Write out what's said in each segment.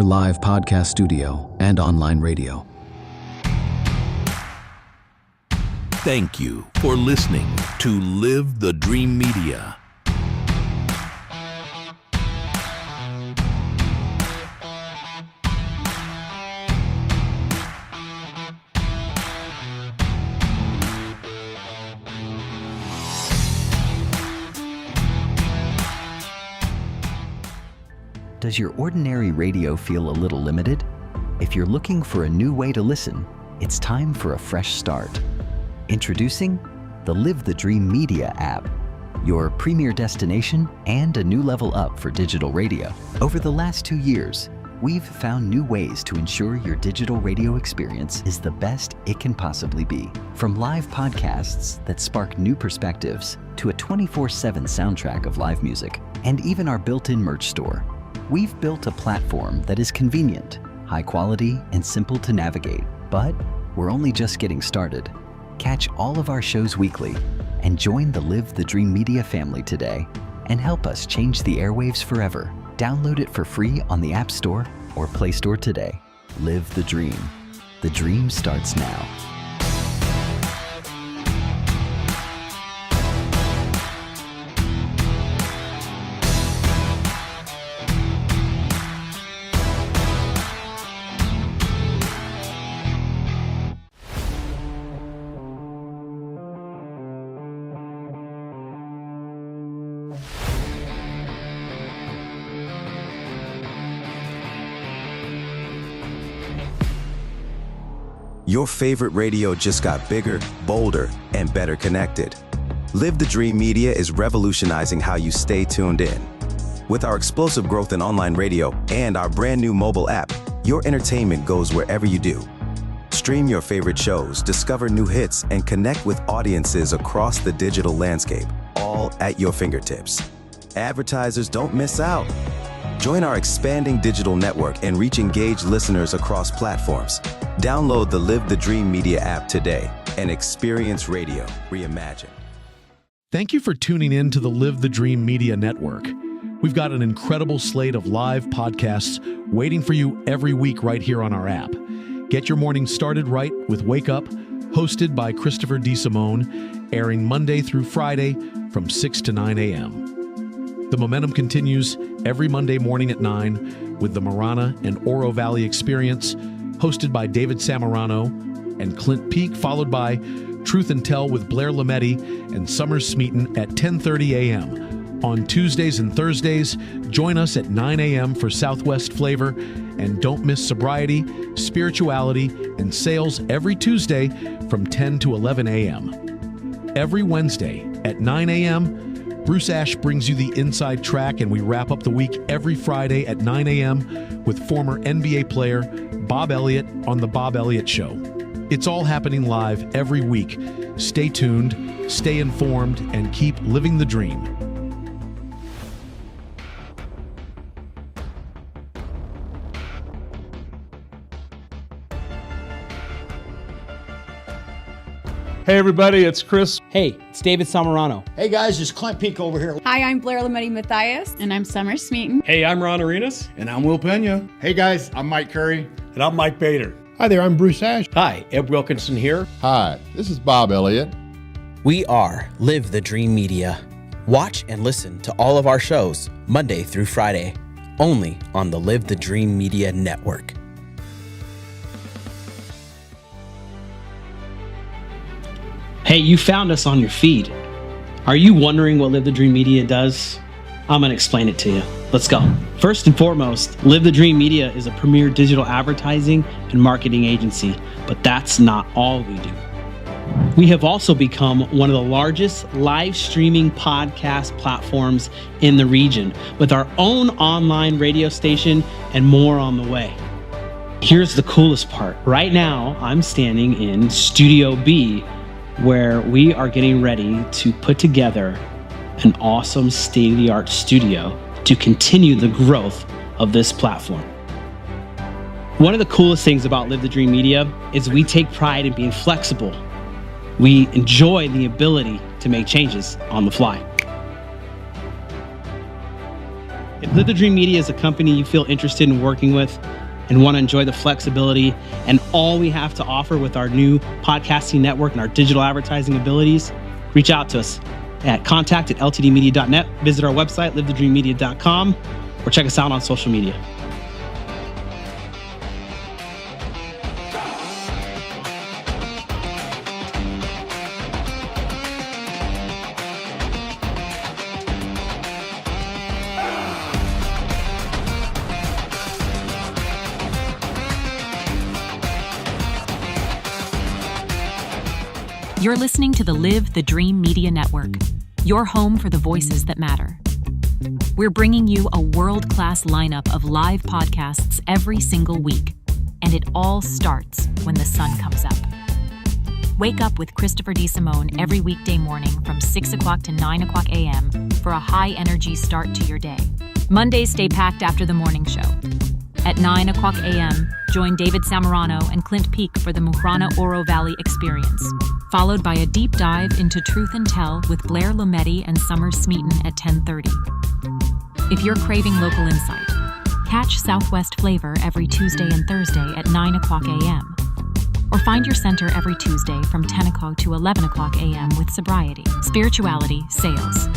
live podcast studio and online radio. Thank you for listening to Live the Dream Media. Does your ordinary radio feel a little limited? If you're looking for a new way to listen, it's time for a fresh start. Introducing the Live the Dream Media app, your premier destination and a new level up for digital radio. Over the last 2 years, we've found new ways to ensure your digital radio experience is the best it can possibly be. From live podcasts that spark new perspectives to a 24/7 soundtrack of live music, and even our built-in merch store. We've built a platform that is convenient, high quality, and simple to navigate. But we're only just getting started. Catch all of our shows weekly and join the Live the Dream Media family today and help us change the airwaves forever. Download it for free on the App Store or Play Store today. Live the dream. The dream starts now. Your favorite radio just got bigger, bolder, and better connected. Live the Dream Media is revolutionizing how you stay tuned in. With our explosive growth in online radio and our brand new mobile app, your entertainment goes wherever you do. Stream your favorite shows, discover new hits, and connect with audiences across the digital landscape, all at your fingertips. Advertisers don't miss out. Join our expanding digital network and reach engaged listeners across platforms. Download the Live the Dream Media app today and experience radio reimagined. Thank you for tuning in to the Live the Dream Media Network. We've got an incredible slate of live podcasts waiting for you every week right here on our app. Get your morning started right with Wake Up, hosted by Christopher DeSimone, airing Monday through Friday from 6 to 9 a.m. The momentum continues every Monday morning at 9 with the Marana and Oro Valley Experience, hosted by David Samarano and Clint Peak, followed by Truth and Tell with Blair Lametti and Summer Smeaton at 10:30 a.m. On Tuesdays and Thursdays, join us at 9 a.m. for Southwest Flavor, and don't miss Sobriety, Spirituality, and Sales every Tuesday from 10 to 11 a.m. Every Wednesday at 9 a.m., Bruce Ash brings you the inside track, and we wrap up the week every Friday at 9 a.m. with former NBA player Bob Elliott on The Bob Elliott Show. It's all happening live every week. Stay tuned, stay informed, and keep living the dream. Hey everybody, it's Chris. Hey, it's David Samarano. Hey guys, it's Clint Peak over here. Hi, I'm Blair Lametti Mathias. And I'm Summer Smeaton. Hey, I'm Ron Arenas. And I'm Will Pena. Hey guys, I'm Mike Curry. And I'm Mike Bader. Hi there, I'm Bruce Ash. Hi, Ed Wilkinson here. Hi, this is Bob Elliott. We are Live the Dream Media. Watch and listen to all of our shows Monday through Friday, only on the Live the Dream Media Network. Hey, you found us on your feed. Are you wondering what Live the Dream Media does? I'm going to explain it to you. Let's go. First and foremost, Live the Dream Media is a premier digital advertising and marketing agency, but that's not all we do. We have also become one of the largest live streaming podcast platforms in the region, with our own online radio station and more on the way. Here's the coolest part. Right now, I'm standing in Studio B, where we are getting ready to put together an awesome state-of-the-art studio to continue the growth of this platform. One of the coolest things about Live the Dream Media is we take pride in being flexible. We enjoy the ability to make changes on the fly. Live the Dream Media is a company you feel interested in working with and want to enjoy the flexibility and all we have to offer with our new podcasting network and our digital advertising abilities, reach out to us at contact@ltdmedia.net. Visit our website, livethedreammedia.com, or check us out on social media. You're listening to the Live the Dream Media Network, your home for the voices that matter. We're bringing you a world-class lineup of live podcasts every single week, and it all starts when the sun comes up. Wake up with Christopher DeSimone every weekday morning from 6 o'clock to 9 o'clock a.m. for a high-energy start to your day. Mondays stay packed after the morning show. At 9 o'clock a.m., join David Samorano and Clint Peak for the Murana Oro Valley Experience, followed by a deep dive into Truth and Tell with Blair Lometti and Summer Smeaton at 10:30. If you're craving local insight, catch Southwest Flavor every Tuesday and Thursday at 9 o'clock a.m. Or find your center every Tuesday from 10 o'clock to 11 o'clock a.m. with Sobriety, Spirituality, Sales.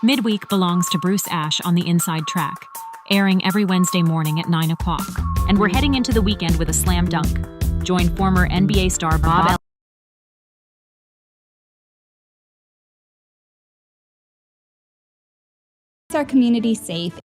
Midweek belongs to Bruce Ash on the Inside Track, airing every Wednesday morning at 9 o'clock. And we're heading into the weekend with a slam dunk. Join former NBA star Bob Elliott. Our community safe.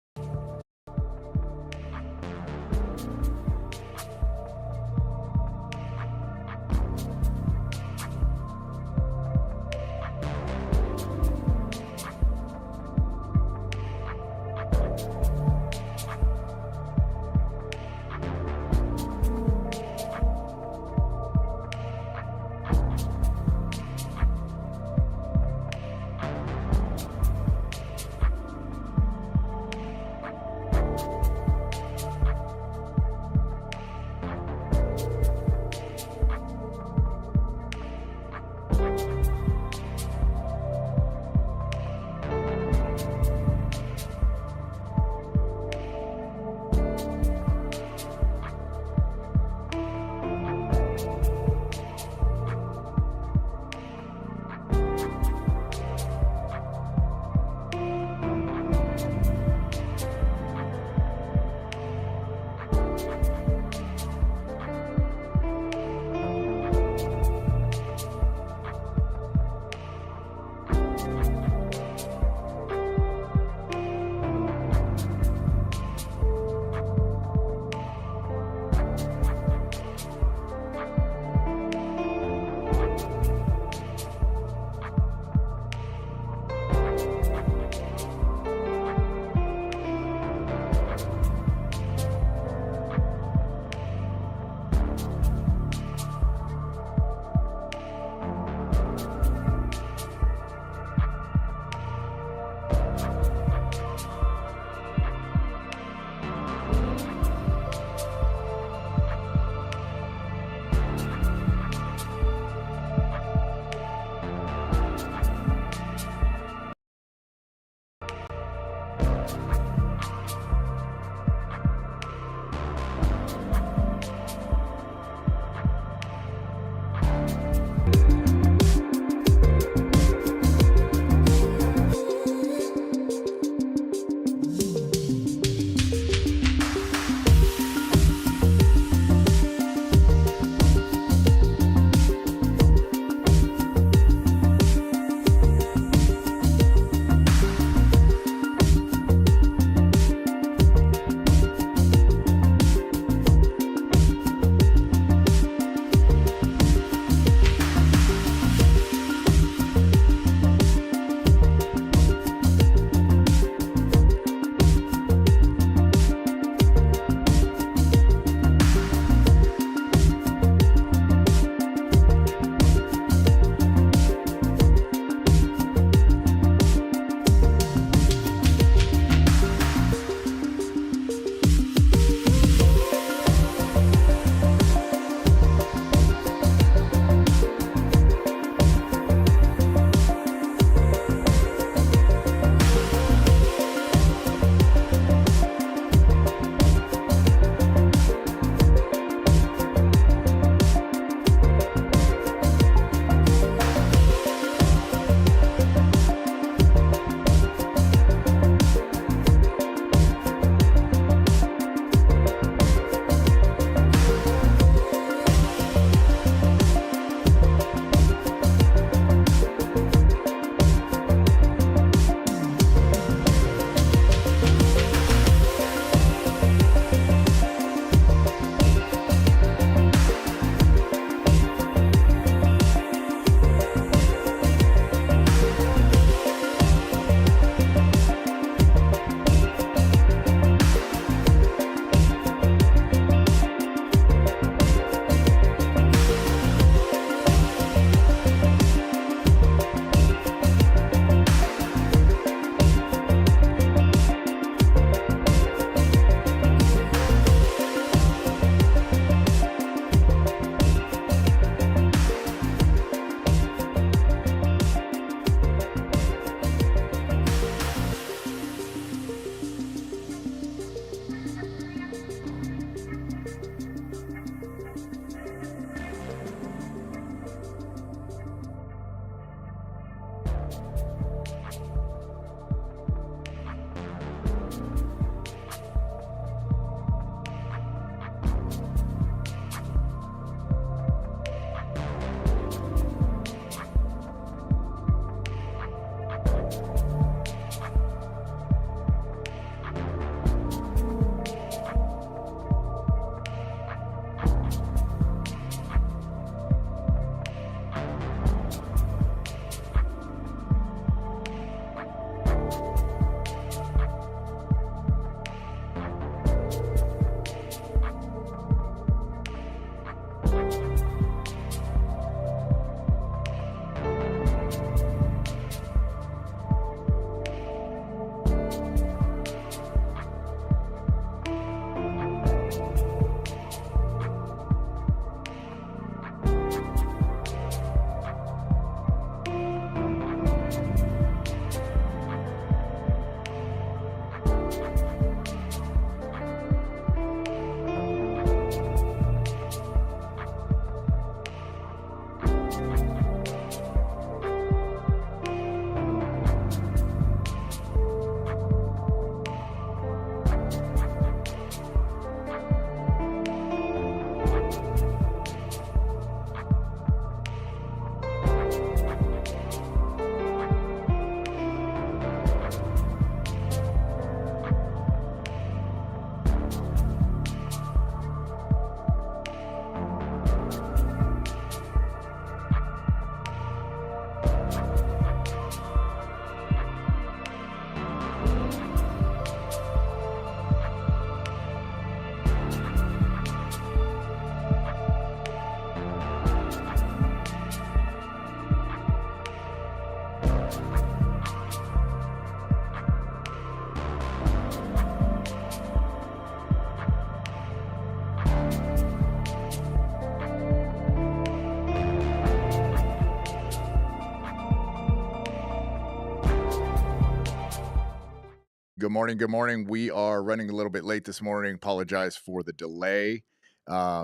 Good morning. Good morning. We are running a little bit late this morning. Apologize for the delay.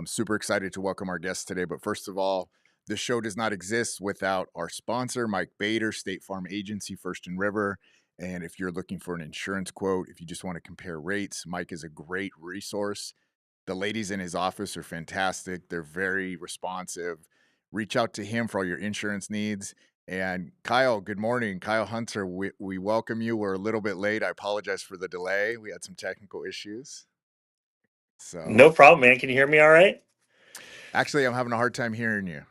Super excited to welcome our guests today. But first of all, the show does not exist without our sponsor, Mike Bader, State Farm Agency, First and River. And if you're looking for an insurance quote, if you just want to compare rates, Mike is a great resource. The ladies in his office are fantastic. They're very responsive. Reach out to him for all your insurance needs. And Kyle, good morning. Kyle Hunter, we welcome you. We're a little bit late. I apologize for the delay. We had some technical issues. So no problem, man. Can you hear me all right? Actually, I'm having a hard time hearing you.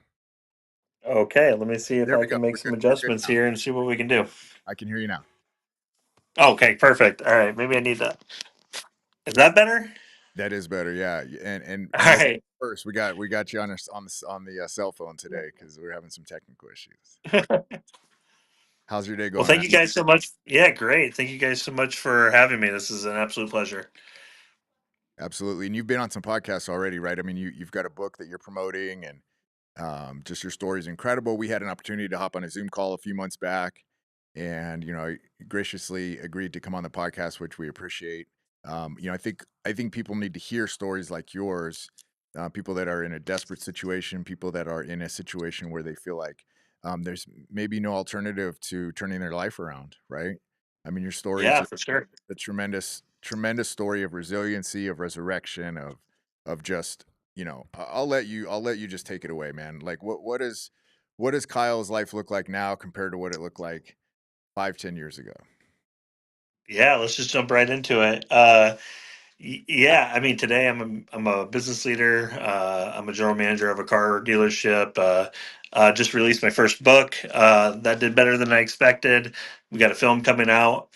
Okay, let me see if There I we go. can make some adjustments here and see what we can do. I can hear you now. Okay, perfect. All right, maybe I need that. Is that better? That is better, yeah. And All you right. first, we got you on the cell phone today because we're having some technical issues. How's your day Well, going, thank man? you guys so much. Yeah, great. Thank you guys so much for having me. This is an absolute pleasure. Absolutely. And you've been on some podcasts already, right? I mean, you've got a book that you're promoting, and just your story is incredible. We had an opportunity to hop on a Zoom call a few months back, and you graciously agreed to come on the podcast, which we appreciate. I think people need to hear stories like yours. People that are in a desperate situation, people that are in a situation where they feel like there's maybe no alternative to turning their life around, right? I mean, your story is Yeah, for sure. a tremendous story of resiliency, of resurrection, of just I'll let you just take it away, man. Like what does Kyle's life look like now compared to what it looked like 5-10 years ago? Yeah, let's just jump right into it. Yeah, I mean, today I'm a business leader. I'm a general manager of a car dealership. Just released my first book. That did better than I expected. We got a film coming out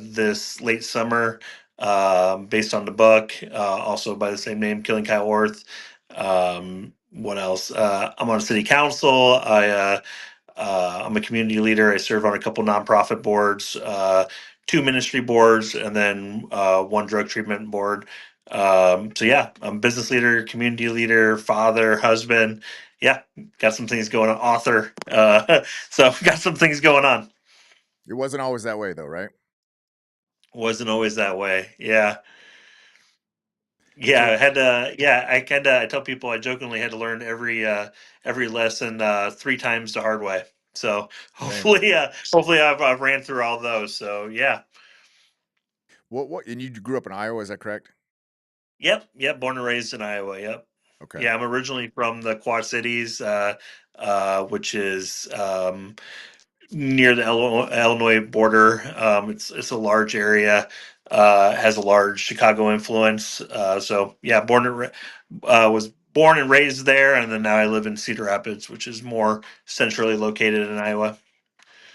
this late summer, based on the book, also by the same name, Killing Kyle Worth. What else? I'm on city council. I'm a community leader. I serve on a couple nonprofit boards, two ministry boards, and then one drug treatment board. So yeah, I'm a business leader, community leader, father, husband. Yeah, got some things going on. Author. So got some things going on. It wasn't always that way, though, right? Wasn't always that way. Yeah. Yeah, So I had to. Yeah, I tell people I jokingly had to learn every lesson three times the hard way. So same. hopefully I've ran through all those. So yeah, What? And you grew up in Iowa, is that correct? yep. Born and raised in Iowa. Yep. Okay. Yeah, I'm originally from the Quad Cities, which is near the Illinois border. It's a large area. Has a large Chicago influence. So yeah, was born and raised there, and then now I live in Cedar Rapids, which is more centrally located in Iowa.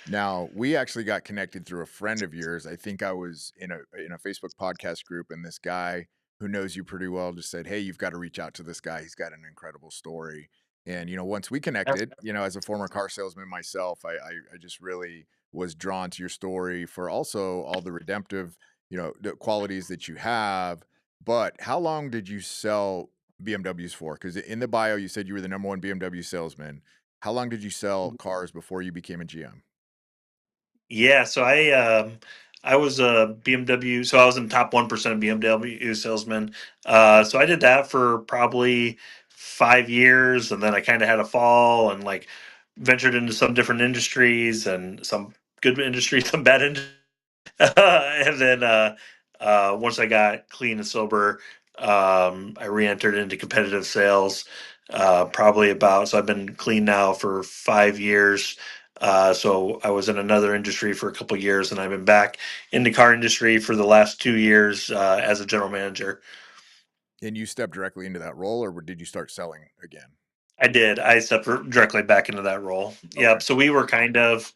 Now, we actually got connected through a friend of yours. I think I was in a Facebook podcast group, and this guy who knows you pretty well just said, "Hey, you've got to reach out to this guy. He's got an incredible story." And once we connected, as a former car salesman myself, I just really was drawn to your story for also all the redemptive, the qualities that you have. But how long did you sell BMWs for? Because in the bio you said you were the number one BMW salesman. How long did you sell cars before you became a GM? Yeah, so I was a BMW, so I was in the top 1% of BMW salesmen. So I did that for probably 5 years, and then I kind of had a fall and like ventured into some different industries and some good industries, some bad industries. And then once I got clean and sober, I re-entered into competitive sales. So I've been clean now for 5 years. So I was in another industry for a couple years, and I've been back in the car industry for the last 2 years as a general manager. And you stepped directly into that role, or did you start selling again? I did. I stepped directly back into that role. Okay. Yep. So we were kind of,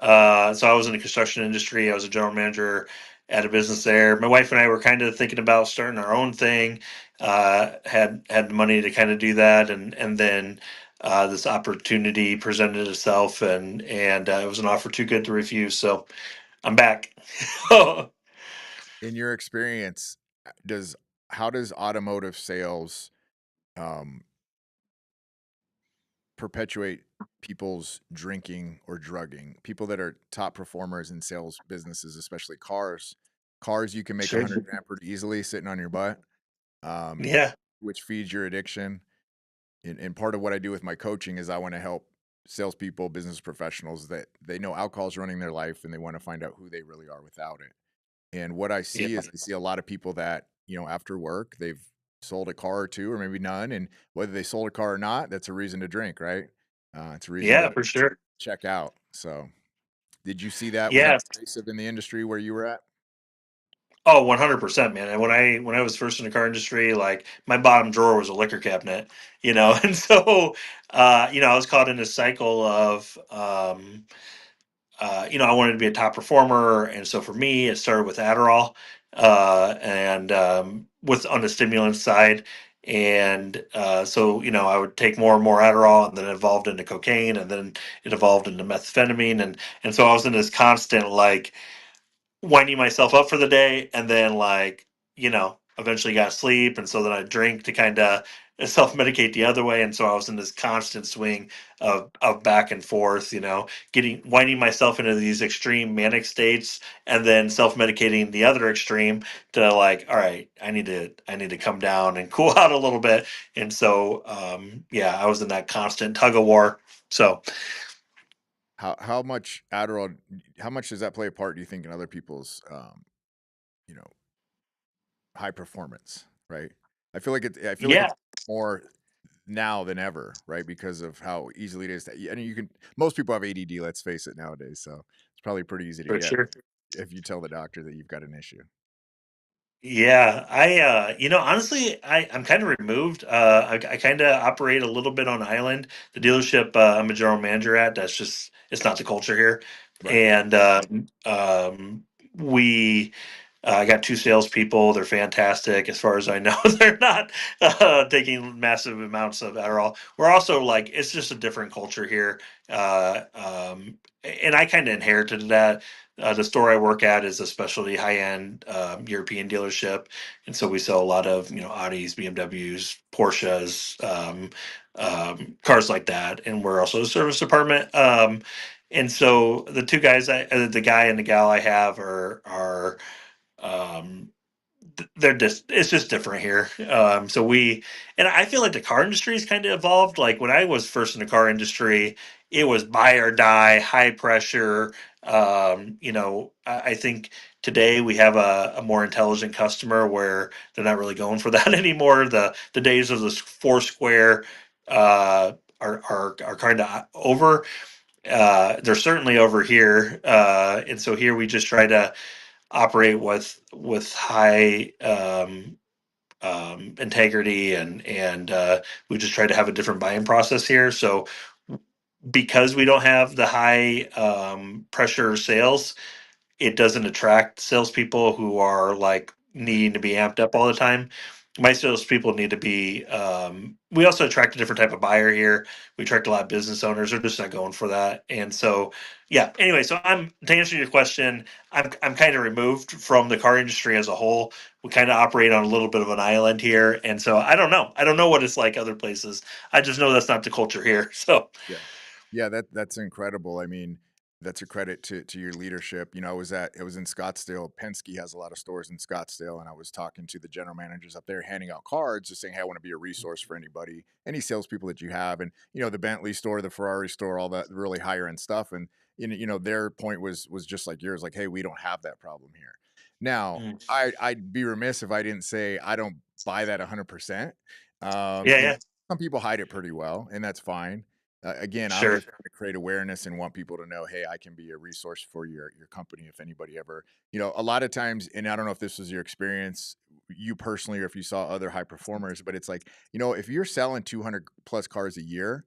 so I was in the construction industry. I was a general manager at a business there. My wife and I were kind of thinking about starting our own thing. Had the money to kind of do that, and then this opportunity presented itself, and it was an offer too good to refuse. So I'm back. In your experience, does how does automotive sales um, perpetuate people's drinking or drugging? People that are top performers in sales businesses, especially cars, cars you can make Sure. 100 grand pretty easily sitting on your butt, Yeah. which feeds your addiction. And part of what I do with my coaching is I want to help salespeople, business professionals that they know alcohol is running their life and they want to find out who they really are without it. And what I Yeah. see is I see a lot of people that, after work, they've sold a car or two or maybe none. And whether they sold a car or not, that's a reason to drink, right? It's a reason Yeah, to for sure. check out. So did you see that? Was that Yeah. pervasive in the industry where you were at? Oh, 100%, man. And when I was first in the car industry, like my bottom drawer was a liquor cabinet, and so I was caught in this cycle of I wanted to be a top performer, and so for me, it started with Adderall, and with on the stimulant side, and so I would take more and more Adderall, and then it evolved into cocaine, and then it evolved into methamphetamine, and so I was in this constant like winding myself up for the day, and then eventually got sleep, and so then I drink to kind of self medicate the other way, and so I was in this constant swing of back and forth, getting winding myself into these extreme manic states, and then self medicating the other extreme to like, all right, I need to come down and cool out a little bit, and so yeah, I was in that constant tug of war. So How much Adderall? How much does that play a part? Do you think in other people's, you know, high performance? Right. I feel like I feel like yeah, it's more now than ever, right? Because of how easily it is that, and you can. Most people have ADD. Let's face it nowadays. So it's probably pretty easy to for get sure. if you tell the doctor that you've got an issue. Yeah, honestly, I'm kind of removed. I kind of operate a little bit on island. The dealership I'm a general manager at, it's not the culture here. Right. And we I got two salespeople. They're fantastic. As far as I know, they're not taking massive amounts of Adderall. We're also like, it's just a different culture here. And I kind of inherited that. The store I work at is a specialty high-end European dealership, and so we sell a lot of Audis, BMWs, Porsches, cars like that. And we're also a service department. And so the two guys, the guy and the gal I have are um, they're just it's just different here. So and I feel like the car industry has kind of evolved. Like when I was first in the car industry, it was buy or die, high pressure. I think today we have a more intelligent customer where they're not really going for that anymore. The days of the four square are kind of over. They're certainly over here, and so here we just try to operate with high integrity, and we just try to have a different buying process here. So because we don't have the high pressure sales, it doesn't attract salespeople who are like needing to be amped up all the time. My salespeople need to be. We also attract a different type of buyer here. We attract a lot of business owners. They're just not going for that, and so yeah. Anyway, so I'm to answer your question. I'm kind of removed from the car industry as a whole. We kind of operate on a little bit of an island here, and so I don't know. I don't know what it's like other places. I just know that's not the culture here. So Yeah. Yeah, that's incredible. I mean, that's a credit to your leadership. I was in Scottsdale. Penske has a lot of stores in Scottsdale, and I was talking to the general managers up there, handing out cards, just saying, "Hey, I want to be a resource for anybody, any salespeople that you have." And the Bentley store, the Ferrari store, all that really higher end stuff. And their point was just like yours, like, "Hey, we don't have that problem here." Now, mm, I'd be remiss if I didn't say I don't buy that 100%. yeah, You know, yeah, some people hide it pretty well, and that's fine. Again, I'm sure, just trying to create awareness and want people to know, hey, I can be a resource for your company if anybody ever, a lot of times, and I don't know if this was your experience, you personally, or if you saw other high performers, but it's like, if you're selling 200 plus cars a year,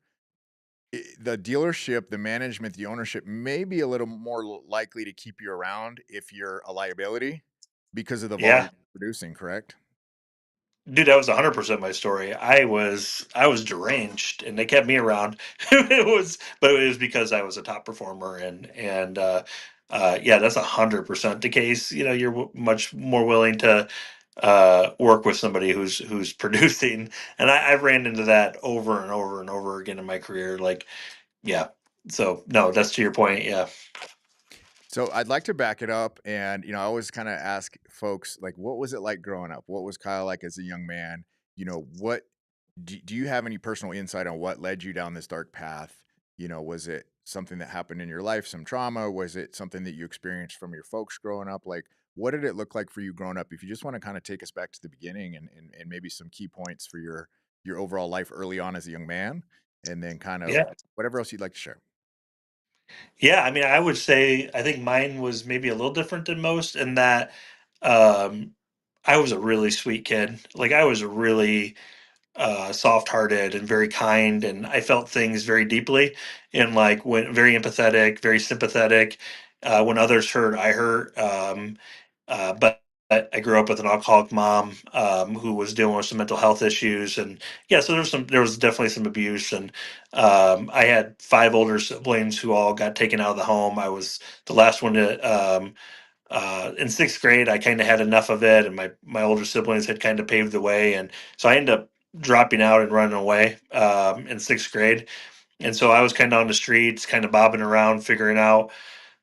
the dealership, the management, the ownership may be a little more likely to keep you around if you're a liability because of the yeah. volume you're producing, correct? Dude, that was 100% my story. I was deranged, and they kept me around. But it was because I was a top performer, and yeah, that's 100% the case. You're much more willing to work with somebody who's producing, and I've ran into that over and over and over again in my career. Like, yeah. So no, that's to your point. Yeah. So I'd like to back it up, and I always kind of ask folks, like, what was it like growing up? What was Kyle like as a young man? What do you have any personal insight on what led you down this dark path? Was it something that happened in your life, some trauma? Was it something that you experienced from your folks growing up? Like, what did it look like for you growing up? If you just want to kind of take us back to the beginning, and maybe some key points for your overall life early on as a young man, and then kind of Yeah. whatever else you'd like to share. Yeah, I mean, I would say I think mine was maybe a little different than most in that um, I was a really sweet kid. Like I was really soft-hearted and very kind, and I felt things very deeply, and like when very empathetic, very sympathetic. When others hurt, I hurt. But I grew up with an alcoholic mom who was dealing with some mental health issues, and yeah, so there was definitely some abuse, and I had five older siblings who all got taken out of the home. I was the last one to. In sixth grade, I kind of had enough of it, and my older siblings had kind of paved the way, and so I ended up dropping out and running away in sixth grade, and so I was kind of on the streets, kind of bobbing around, figuring out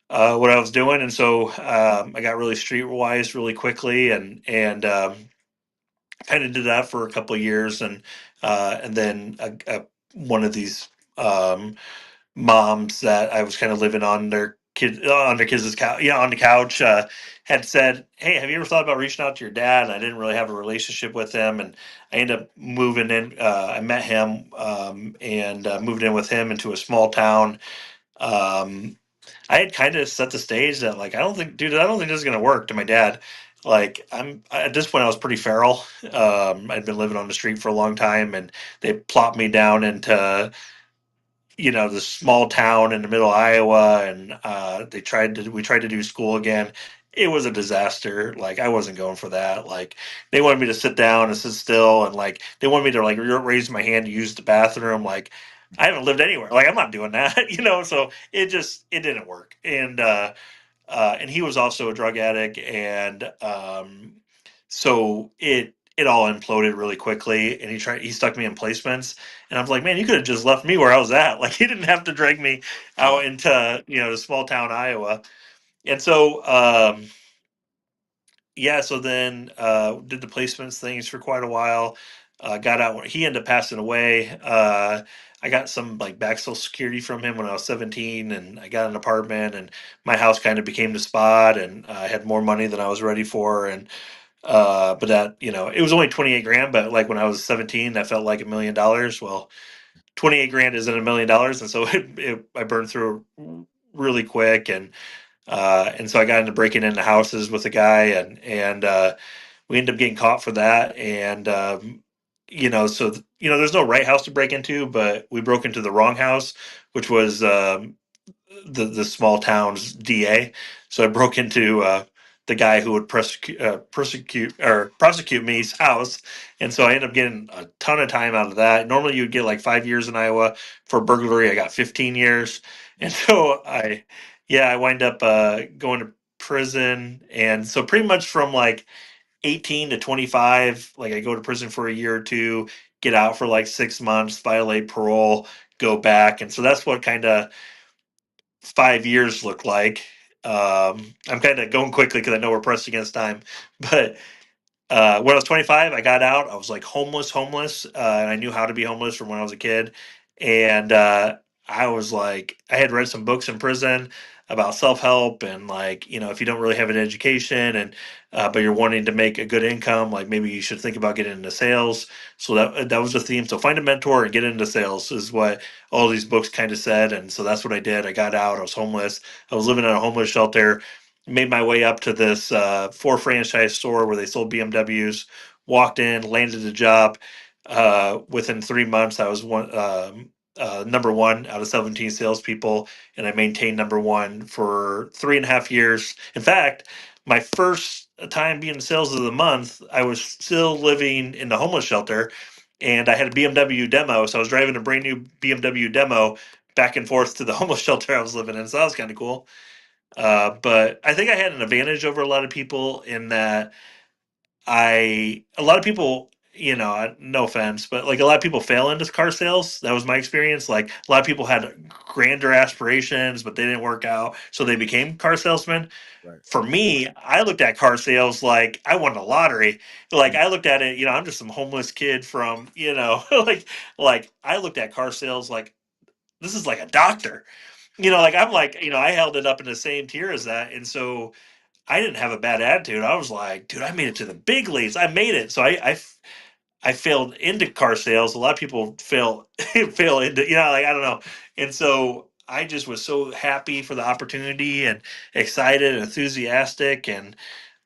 what I was doing, and so I got really streetwise really quickly, and kind of did that for a couple of years, and then one of these. Moms that I was kind of living on their kids' couch, on the couch, had said, "Hey, have you ever thought about reaching out to your dad?" And I didn't really have a relationship with him, and I ended up moving in. I met him and moved in with him into a small town. Um, I had kind of set the stage that like I don't think this is gonna work to my dad. Like at this point I was pretty feral. I'd been living on the street for a long time, and they plopped me down into the small town in the middle of Iowa, and we tried to do school again. It was a disaster. Like I wasn't going for that. Like they wanted me to sit down and sit still, and like they wanted me to like raise my hand to use the bathroom. Like I haven't lived anywhere. Like I'm not doing that, So it didn't work. And he was also a drug addict, and so it all imploded really quickly. And he stuck me in placements, and I was like, man, you could have just left me where I was at. Like he didn't have to drag me Yeah. out into the small town Iowa. And so yeah, so then did the placements things for quite a while. Got out when he ended up passing away. I got some like back social security from him when I was 17, and I got an apartment, and my house kind of became the spot, and I had more money than I was ready for. And but that it was only 28 grand, but like when I was 17, that felt like $1 million. Well, 28 grand isn't $1 million, and so I burned through it really quick, and so I got into breaking into houses with a guy, and we ended up getting caught for that. And there's no right house to break into, but we broke into the wrong house, which was the small town's DA. So I broke into the guy who would prosecute me's house, and so I ended up getting a ton of time out of that. Normally, you'd get like 5 years in Iowa for burglary. I got 15 years, and so I wind up going to prison, and so pretty much from like 18 to 25, like I go to prison for a year or two, get out for like 6 months, violate parole, go back, and so that's what kind of 5 years look like. I'm kind of going quickly because I know we're pressed against time, but when I was 25, I got out. I was like homeless, and I knew how to be homeless from when I was a kid. And I was like, I had read some books in prison about self help, and like, if you don't really have an education, and but you're wanting to make a good income, like maybe you should think about getting into sales. So that was the theme. So find a mentor and get into sales is what all these books kind of said, and so that's what I did. I got out. I was homeless. I was living in a homeless shelter, made my way up to this four franchise store where they sold BMWs. Walked in, landed a job. Within 3 months, I was number one out of 17 salespeople, and I maintained number one for 3.5 years. In fact, my first time being sales of the month, I was still living in the homeless shelter, and I had a BMW demo, so I was driving a brand new BMW demo back and forth to the homeless shelter I was living in. So that was kind of cool. But I think I had an advantage over a lot of people in that a lot of people no offense, but like a lot of people fail into car sales. That was my experience. Like a lot of people had grander aspirations, but they didn't work out, so they became car salesmen. Right. For me, I looked at car sales like I won the lottery. Like I looked at it, I'm just some homeless kid from, like I looked at car sales like this is like a doctor. Like I'm like, I held it up in the same tier as that, and so I didn't have a bad attitude. I was like, dude, I made it to the big leagues. I made it. So I failed into car sales. A lot of people fail into, like I don't know. And so I just was so happy for the opportunity and excited and enthusiastic, and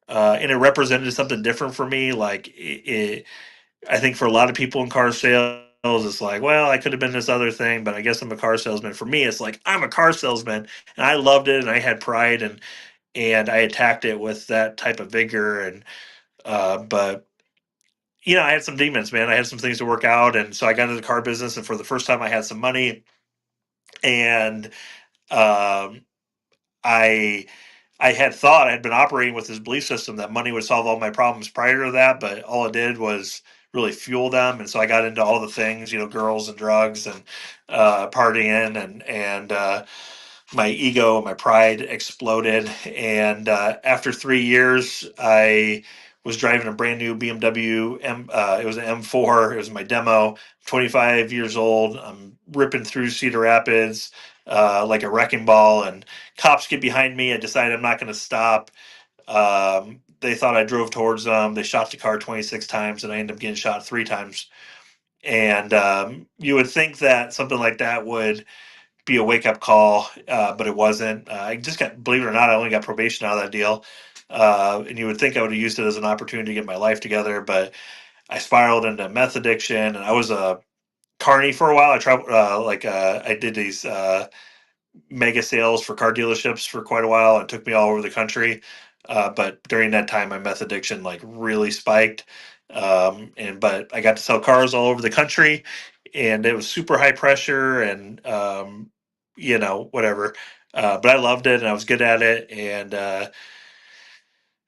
it represented something different for me. Like I think for a lot of people in car sales, it's like, well, I could have been this other thing, but I guess I'm a car salesman. For me, it's like I'm a car salesman, and I loved it, and I had pride, and I attacked it with that type of vigor. And but I had some demons, man. I had some things to work out, and so I got into the car business. And for the first time, I had some money, and um, I I had thought I had been operating with this belief system that money would solve all my problems prior to that, but all it did was really fuel them. And so I got into all the things, girls and drugs and partying and my ego, my pride exploded. And after 3 years, I was driving a brand new BMW. It was an M4. It was my demo. 25 years old. I'm ripping through Cedar Rapids like a wrecking ball, and cops get behind me. I decided I'm not going to stop. They thought I drove towards them. They shot the car 26 times, and I ended up getting shot 3 times. And you would think that something like that would be a wake up call, but it wasn't. I just got, believe it or not, I only got probation out of that deal. And you would think I would have used it as an opportunity to get my life together, but I spiraled into meth addiction, and I was a carny for a while. I traveled, I did these mega sales for car dealerships for quite a while. It took me all over the country. But during that time, my meth addiction like really spiked. But I got to sell cars all over the country, and it was super high pressure and, whatever. But I loved it and I was good at it. And,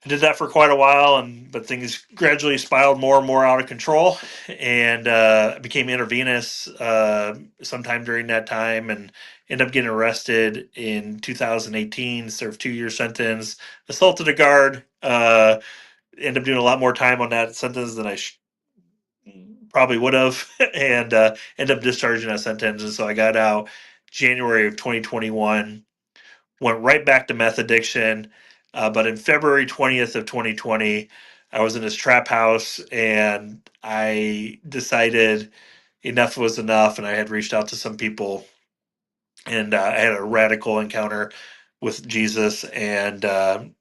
I did that for quite a while, but things gradually spiraled more and more out of control, and I became intravenous sometime during that time, and ended up getting arrested in 2018. Served 2 year sentence, assaulted a guard. Ended up doing a lot more time on that sentence than I probably would have, and ended up discharging that sentence. And so I got out January of 2021, went right back to meth addiction. But in February 20th of 2020, I was in this trap house, and I decided enough was enough. And I had reached out to some people, and I had a radical encounter with Jesus, and the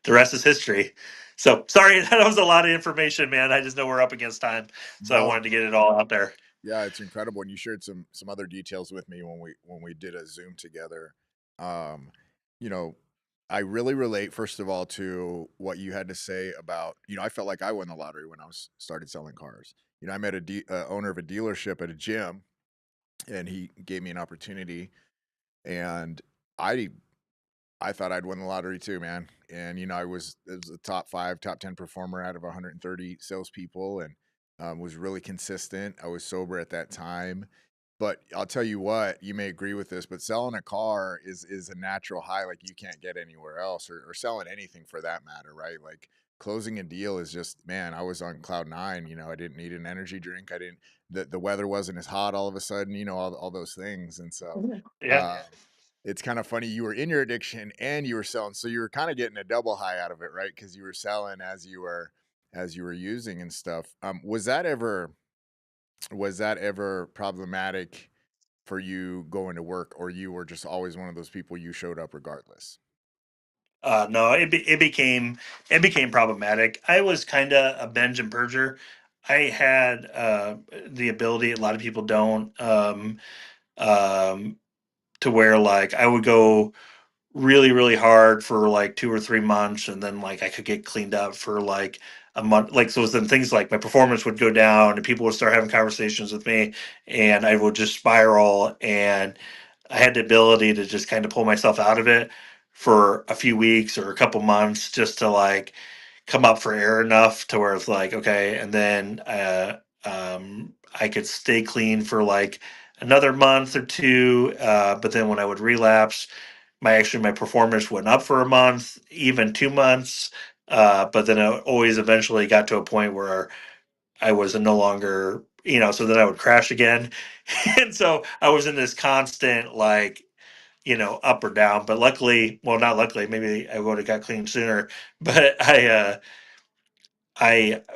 rest is history. So sorry, that was a lot of information, man. I just know we're up against time, so I No, wanted to get it all out there. yeah, it's incredible, and you shared some other details with me when we did a Zoom together. Um, you know, I really relate first of all to what you had to say about, I felt like I won the lottery when I was started selling cars. I met owner of a dealership at a gym, and he gave me an opportunity, and I I thought I'd won the lottery too, man. And it was a top 5, top 10 performer out of 130 salespeople, and was really consistent. I was sober at that time, but I'll tell you what, you may agree with this, but selling a car is a natural high like you can't get anywhere else, or selling anything for that matter, right? Like closing a deal is just, man, I was on cloud nine. I didn't need an energy drink. I didn't. The weather wasn't as hot all of a sudden. All those things, and so. Yeah. It's kind of funny, you were in your addiction and you were selling, so you were kind of getting a double high out of it, right? Because you were selling as you were using and stuff. Was that ever problematic for you going to work, or you were just always one of those people, you showed up regardless? No, it became problematic. I was kind of a binge and purger. I had the ability, a lot of people don't, um, to where like I would go really, really hard for like 2 or 3 months, and then like I could get cleaned up for like a month. Like so, then things like my performance would go down, and people would start having conversations with me, and I would just spiral. And I had the ability to just kind of pull myself out of it for a few weeks or a couple months, just to like come up for air enough to where it's like, okay, and then I could stay clean for like another month or two. But then when I would relapse, my performance went up for a month, even 2 months. But then it always eventually got to a point where I was no longer, so then I would crash again. And so I was in this constant, like, up or down. But luckily, well, not luckily, maybe I would have got clean sooner. But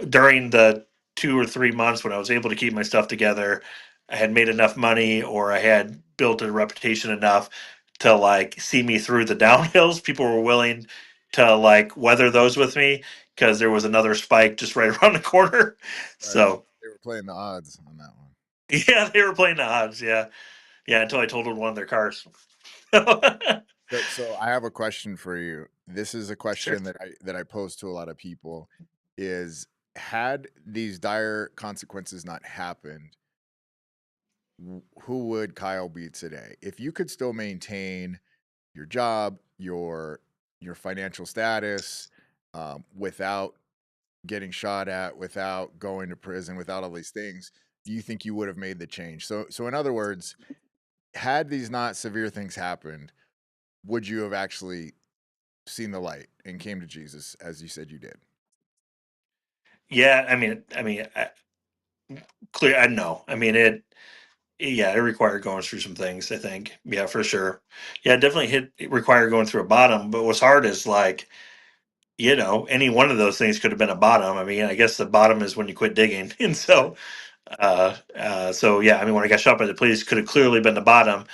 during the 2 or 3 months when I was able to keep my stuff together, I had made enough money, or I had built a reputation enough to like see me through the downhills. People were willing to like weather those with me because there was another spike just right around the corner. Right. So They were playing the odds on that one. yeah, they were playing the odds. Yeah, yeah. Until I totaled one of their cars. So I have a question for you. This is a Sure. question that I pose to a lot of people: is had these dire consequences not happened, who would Kyle be today? If you could still maintain your job, your financial status, without getting shot at, without going to prison, without all these things, do you think you would have made the change? So in other words, had these not severe things happened, would you have actually seen the light and came to Jesus as you said you did? Yeah, clear. I know. I mean, it required going through some things, I think. Yeah, for sure. Yeah, it definitely it required going through a bottom. But what's hard is like, any one of those things could have been a bottom. I mean, I guess the bottom is when you quit digging. And so yeah, I mean, when I got shot by the police, could have clearly been the bottom,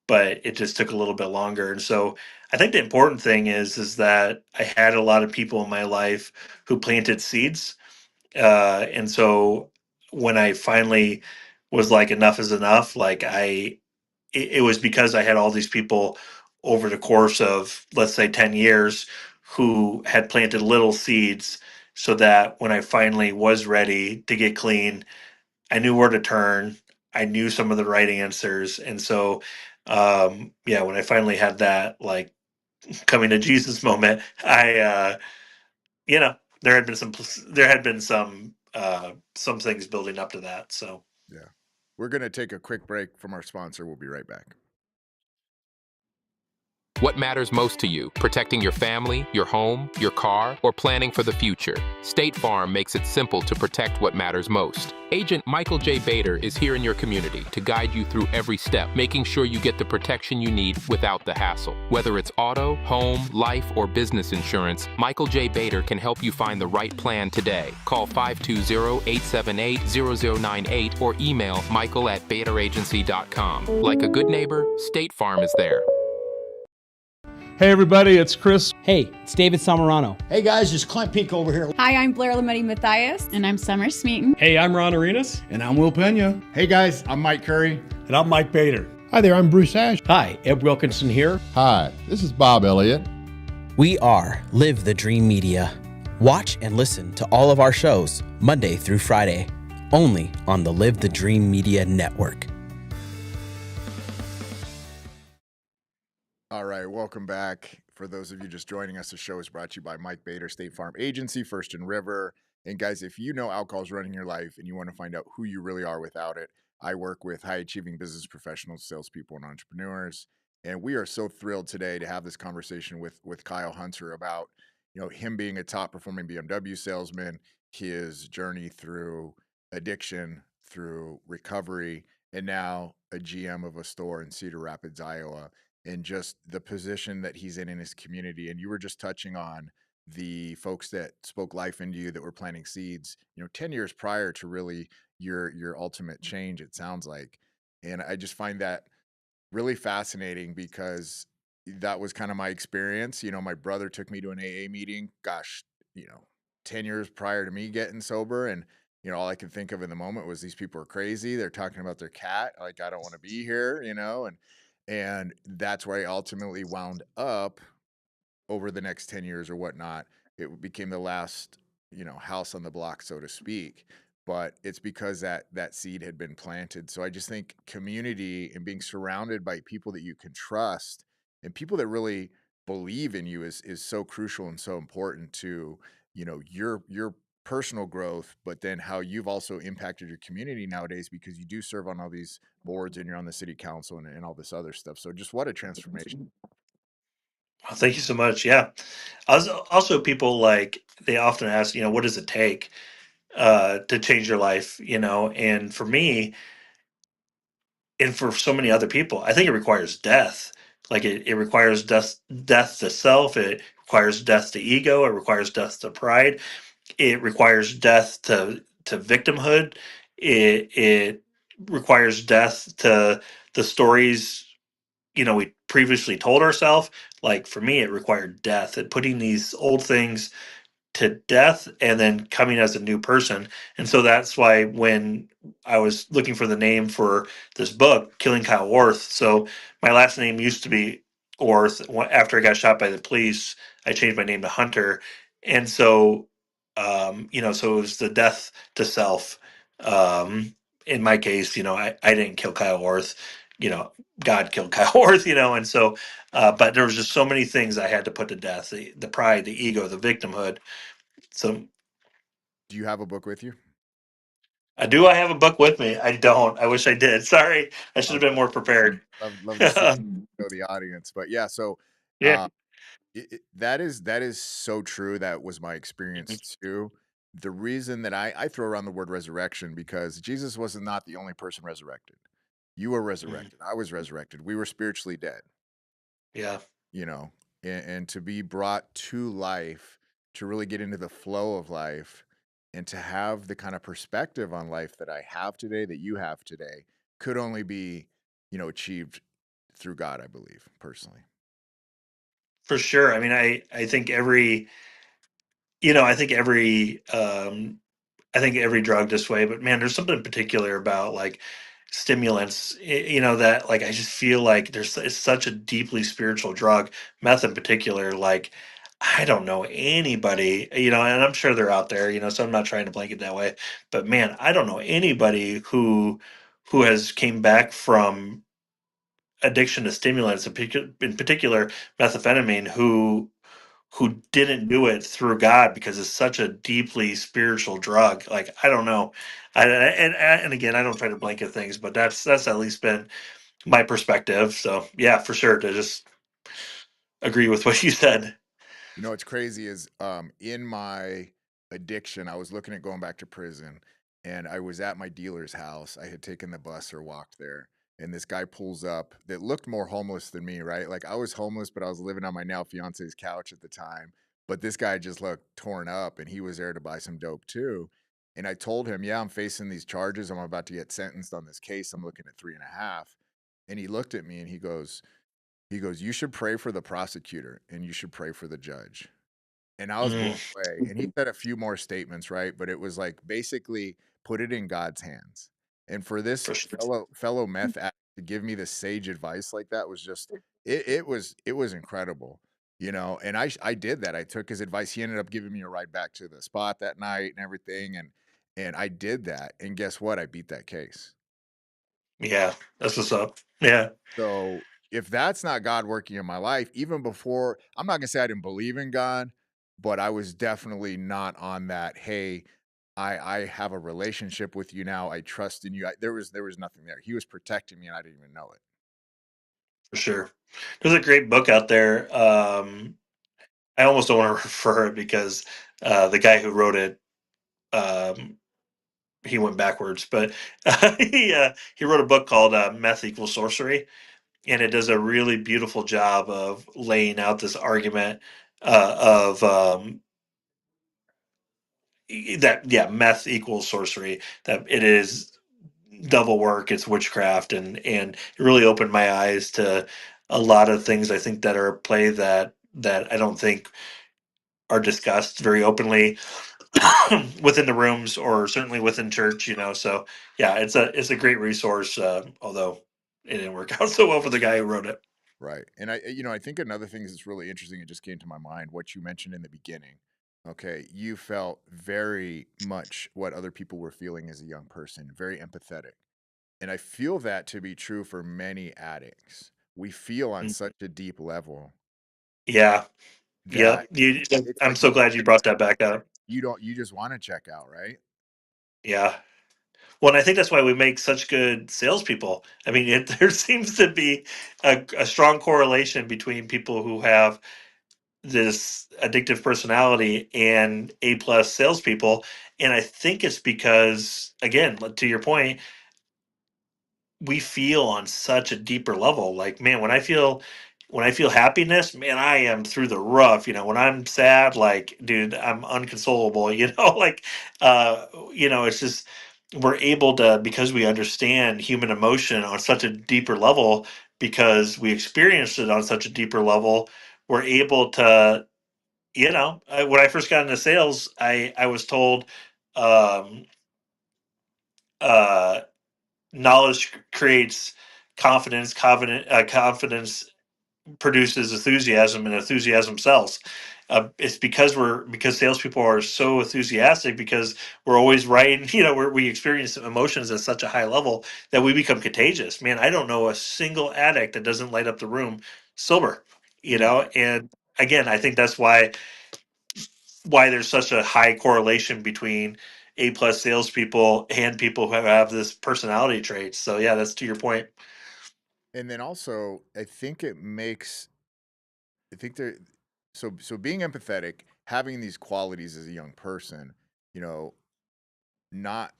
but it just took a little bit longer. And so I think the important thing is that I had a lot of people in my life who planted seeds. And so when I finally was like, enough is enough, like it was because I had all these people over the course of, let's say, 10 years who had planted little seeds so that when I finally was ready to get clean, I knew where to turn. I knew some of the right answers. And so, yeah, when I finally had that, like, coming to Jesus moment, you know, there had been some things building up to that. So, Yeah. We're going to take a quick break from our sponsor. We'll be right back. What matters most to you? Protecting your family, your home, your car, or planning for the future? State Farm makes it simple to protect what matters most. Agent Michael J. Bader is here in your community to guide you through every step, making sure you get the protection you need without the hassle. Whether it's auto, home, life, or business insurance, Michael J. Bader can help you find the right plan today. Call 520-878-0098 or email michael@baderagency.com. Like a good neighbor, State Farm is there. Hey everybody, it's Chris. Hey, it's David Samarano. Hey guys, it's Clint Peak over here. Hi, I'm Blair Lametti Mathias. And I'm Summer Smeaton. Hey, I'm Ron Arenas. And I'm Will Pena. Hey guys, I'm Mike Curry. And I'm Mike Bader. Hi there, I'm Bruce Ash. Hi, Ed Wilkinson here. Hi, this is Bob Elliott. We are Live the Dream Media. Watch and listen to all of our shows Monday through Friday, only on the Live the Dream Media Network. All right, welcome back. For those of you just joining us, the show is brought to you by Mike Bader, State Farm Agency, First and River. And guys, if you know alcohol is running your life and you want to find out who you really are without it, I work with high-achieving business professionals, salespeople, and entrepreneurs. And we are so thrilled today to have this conversation with Kyle Hunter about, him being a top-performing BMW salesman, his journey through addiction, through recovery, and now a GM of a store in Cedar Rapids, Iowa. And just the position that he's in his community. And you were just touching on the folks that spoke life into you that were planting seeds, 10 years prior to really your ultimate change, it sounds like. And I just find that really fascinating because that was kind of my experience. My brother took me to an AA meeting, 10 years prior to me getting sober. And, all I could think of in the moment was these people are crazy. They're talking about their cat. Like, I don't want to be here, and that's where I ultimately wound up over the next 10 years or whatnot. It became the last, house on the block, so to speak. But it's because that seed had been planted. So I just think community and being surrounded by people that you can trust and people that really believe in you is so crucial and so important to your personal growth, but then how you've also impacted your community nowadays because you do serve on all these boards and you're on the city council and all this other stuff. So just what a transformation. Well, thank you so much. Yeah. Also, people like they often ask, what does it take to change your life? And for me, and for so many other people, I think it requires death. Like it requires death to self. It requires death to ego. It requires death to pride. It requires death to victimhood. It requires death to the stories we previously told ourselves. Like for me, it required death and putting these old things to death and then coming as a new person. And so that's why when I was looking for the name for this book, Killing Kyle Orth, so my last name used to be Orth. After I got shot by the police, I changed my name to Hunter. And so, so it was the death to self. In my case, I didn't kill Kyle Orth, God killed Kyle Orth, and so, but there was just so many things I had to put to death, the pride, the ego, the victimhood. So Do you have a book with you? I have a book with me? I don't. I wish I did. Sorry. I should have been more prepared. Love to see the audience, but yeah. So, Yeah. that is so true. That was my experience too. The reason that I throw around the word resurrection because Jesus was not the only person resurrected. You were resurrected. I was resurrected. We were spiritually dead. Yeah. And to be brought to life, to really get into the flow of life, and to have the kind of perspective on life that I have today, that you have today, could only be, achieved through God, I believe, personally. For sure. I mean, I think every, I think every drug this way, but man, there's something particular about like stimulants, that like I just feel like it's such a deeply spiritual drug, meth in particular. Like, I don't know anybody, and I'm sure they're out there, so I'm not trying to blanket that way, but man, I don't know anybody who has came back from addiction to stimulants, in particular methamphetamine, who didn't do it through God because it's such a deeply spiritual drug. Like I don't know, and again, I don't try to blanket things, but that's at least been my perspective. So yeah, for sure, to just agree with what you said. What's crazy is in my addiction, I was looking at going back to prison and I was at my dealer's house. I had taken the bus or walked there. And this guy pulls up that looked more homeless than me, right? Like I was homeless, but I was living on my now fiance's couch at the time. But this guy just looked torn up and he was there to buy some dope too. And I told him, yeah, I'm facing these charges. I'm about to get sentenced on this case. I'm looking at 3.5. And he looked at me and he goes, you should pray for the prosecutor and you should pray for the judge. And I was blown away. And he said a few more statements, right? But it was like basically put it in God's hands. And for this fellow meth addict to give me this sage advice like that was just it was incredible, And I did that. I took his advice. He ended up giving me a ride back to the spot that night and everything. And I did that. And guess what? I beat that case. Yeah, that's what's up. Yeah. So if that's not God working in my life, even before, I'm not gonna say I didn't believe in God, but I was definitely not on that. Hey, I have a relationship with you now. I trust in you. There was nothing there. He was protecting me, and I didn't even know it. For sure. There's a great book out there. I almost don't want to refer it because the guy who wrote it, um, he went backwards, but he wrote a book called "Meth Equals Sorcery," and it does a really beautiful job of laying out this argument of that meth equals sorcery, that it is devil work, it's witchcraft, and it really opened my eyes to a lot of things I think that are at play that I don't think are discussed very openly within the rooms or certainly within church. So yeah, it's a great resource, although it didn't work out so well for the guy who wrote it. Right. And I think another thing that's really interesting, it just came to my mind, what you mentioned in the beginning. Okay, you felt very much what other people were feeling as a young person, very empathetic. And I feel that to be true for many addicts. We feel on such a deep level. Yeah. Yep. that it's I'm like so glad you brought that back up. you just want to check out, right? Yeah. Well, and I think that's why we make such good salespeople. I mean, there seems to be a strong correlation between people who have this addictive personality and A plus salespeople. And I think it's because, again, to your point, we feel on such a deeper level. Like, man, when I feel happiness, man, I am through the rough. When I'm sad, like, dude, I'm unconsolable. Like, it's just we're able to, because we understand human emotion on such a deeper level, because we experienced it on such a deeper level, we're able to, when I first got into sales, I was told, um, uh, knowledge creates confidence. Confidence produces enthusiasm, and enthusiasm sells. It's because salespeople are so enthusiastic, because we're always right. We experience emotions at such a high level that we become contagious. Man, I don't know a single addict that doesn't light up the room sober. And again, I think that's why there's such a high correlation between A plus salespeople and people who have this personality trait. So yeah, that's to your point. And then also, I think there, so being empathetic, having these qualities as a young person, you know, not,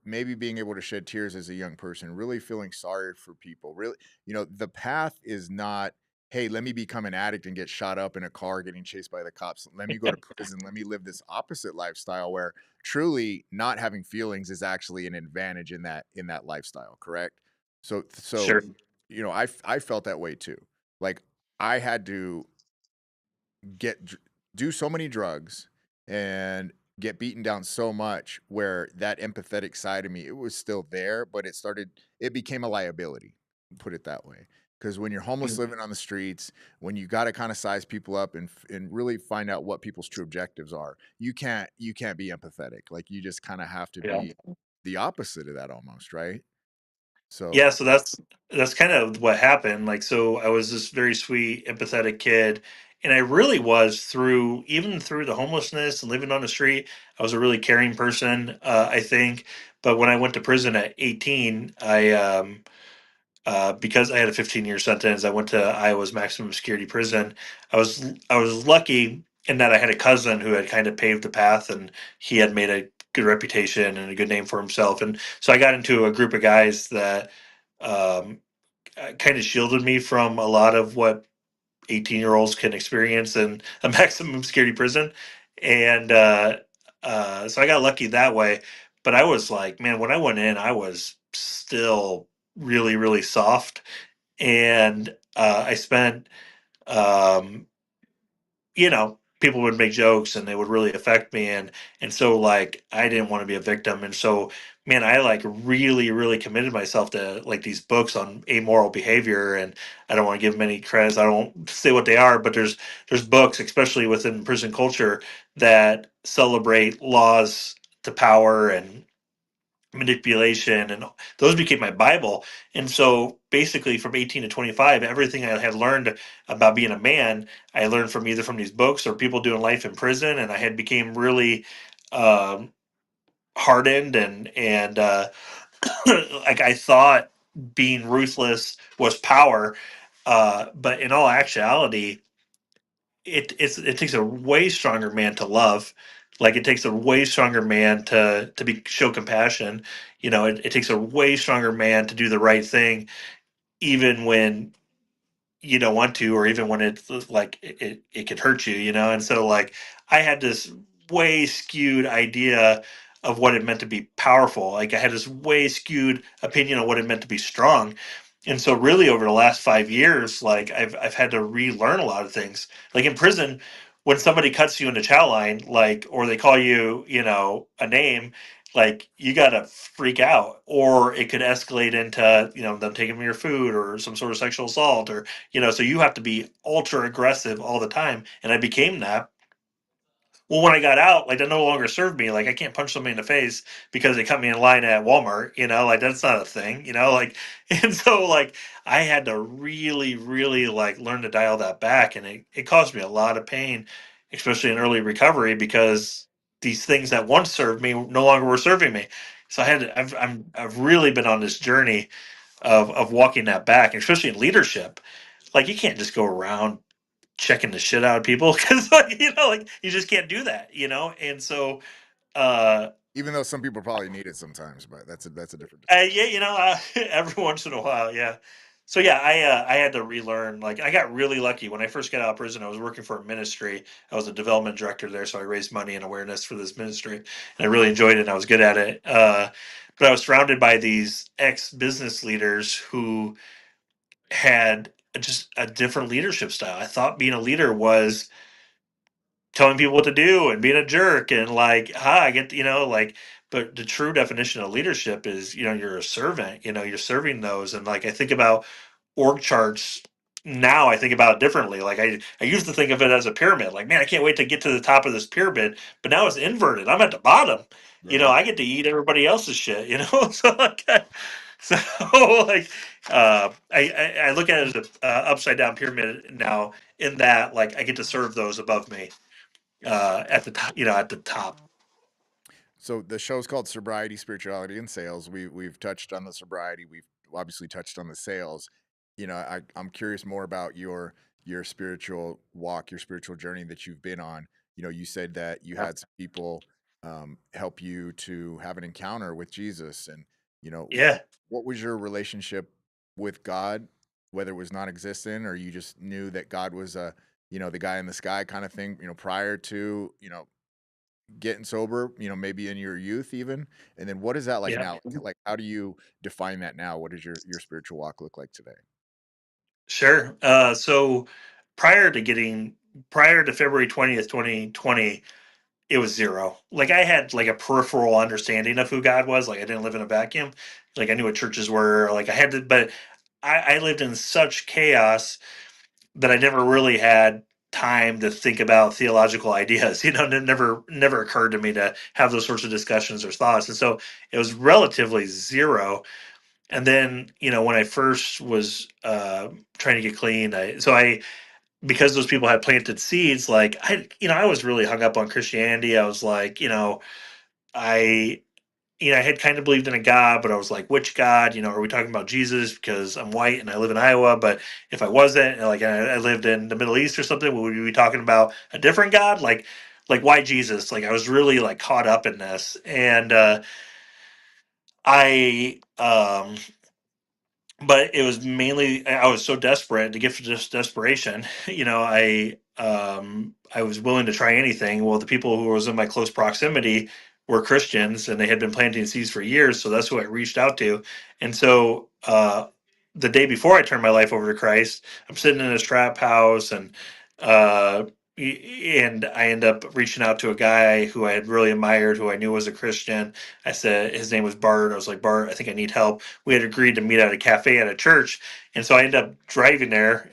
maybe being able to shed tears as a young person, really feeling sorry for people, really, the path is not, hey, let me become an addict and get shot up in a car getting chased by the cops. Let me go to prison. Let me live this opposite lifestyle where truly not having feelings is actually an advantage in that lifestyle, correct? So Sure. I felt that way too. Like I had to get do so many drugs and get beaten down so much where that empathetic side of me, it was still there, but it became a liability, put it that way. Because when you're homeless living on the streets, when you got to kind of size people up and really find out what people's true objectives are, you can't be empathetic. Like you just kind of have to Yeah. be the opposite of that almost, right? So Yeah, so that's kind of what happened. Like, so I was this very sweet, empathetic kid, and I really was even through the homelessness and living on the street. I was a really caring person, I think. But when I went to prison at 18, because I had a 15-year sentence, I went to Iowa's maximum security prison. I was lucky in that I had a cousin who had kind of paved the path, and he had made a good reputation and a good name for himself. And so I got into a group of guys that um, kind of shielded me from a lot of what 18-year-olds can experience in a maximum security prison. And so I got lucky that way. But I was like, man, when I went in, I was still really, really soft. And I spent, um, people would make jokes and they would really affect me. And so like, I didn't want to be a victim. And so, man, I like really, really committed myself to like these books on amoral behavior. And I don't want to give them any credits. I don't say what they are, but there's books, especially within prison culture, that celebrate laws to power and manipulation, and those became my bible. And so basically from 18 to 25, everything I had learned about being a man, I learned from either from these books or people doing life in prison. And I had became really um hardened, and like I thought being ruthless was power, but in all actuality, it takes a way stronger man to love. Like it takes a way stronger man to show compassion. It takes a way stronger man to do the right thing, even when you don't want to, or even when it's like it could hurt you. And so like I had this way skewed idea of what it meant to be powerful. Like I had this way skewed opinion of what it meant to be strong. And so really over the last 5 years, like I've had to relearn a lot of things. Like in prison, when somebody cuts you in the chow line, like, or they call you, a name, like you gotta freak out, or it could escalate into, them taking your food or some sort of sexual assault, or, so you have to be ultra aggressive all the time. And I became that. Well, when I got out, like that no longer served me. Like I can't punch somebody in the face because they cut me in line at Walmart, like that's not a thing, like and so like I had to really, really like learn to dial that back, and it caused me a lot of pain, especially in early recovery, because these things that once served me no longer were serving me. So I've really been on this journey of walking that back, especially in leadership. Like you can't just go around checking the shit out of people because like you just can't do that, and so Even though some people probably need it sometimes, but that's a different yeah, every once in a while, yeah. So yeah, I had to relearn. Like I got really lucky when I first got out of prison. I was working for a ministry. I was a development director there, so I raised money and awareness for this ministry, and I really enjoyed it. And I was good at it. But I was surrounded by these ex business leaders who had just a different leadership style. I thought being a leader was telling people what to do and being a jerk and like, I get, like, but the true definition of leadership is, you're a servant, you're serving those. And like, I think about org charts now, I think about it differently. Like I used to think of it as a pyramid, like, man, I can't wait to get to the top of this pyramid, but now it's inverted. I'm at the bottom, I get to eat everybody else's shit, so like, so like, I look at it as a upside down pyramid now in that, like, I get to serve those above me at the top, at the top. So the show's called Sobriety, Spirituality, and Sales. We've touched on the sobriety. We've obviously touched on the sales. I'm curious more about your spiritual walk, your spiritual journey that you've been on. You said that you had some people help you to have an encounter with Jesus, and Yeah. what was your relationship with God, whether it was non-existent or you just knew that God was the guy in the sky kind of thing, prior to getting sober, maybe in your youth even. And then what is that like Yeah. now? Like how do you define that now? What does your spiritual walk look like today? Sure. So prior to February 20th, 2020, it was zero. Like I had like a peripheral understanding of who God was. Like I didn't live in a vacuum. Like I knew what churches were. Like I had to, but I lived in such chaos that I never really had time to think about theological ideas. It never occurred to me to have those sorts of discussions or thoughts. And so it was relatively zero. And then, when I first was trying to get clean, because those people had planted seeds, like I was really hung up on Christianity. I was like, I I had kind of believed in a God, but I was like, which God? Are we talking about Jesus because I'm white and I live in Iowa? But if I wasn't, like I lived in the Middle East or something, would we be talking about a different God? Like why Jesus? Like I was really like caught up in this, and I but it was mainly I was so desperate to get to this desperation. I was willing to try anything. Well, the people who was in my close proximity were Christians, and they had been planting seeds for years. So that's who I reached out to. And so the day before I turned my life over to Christ, I'm sitting in this trap house, uh, and I end up reaching out to a guy who I had really admired, who I knew was a Christian. I said his name was Bart. I was like, Bart, I think I need help. We had agreed to meet at a cafe at a church, and so I ended up driving there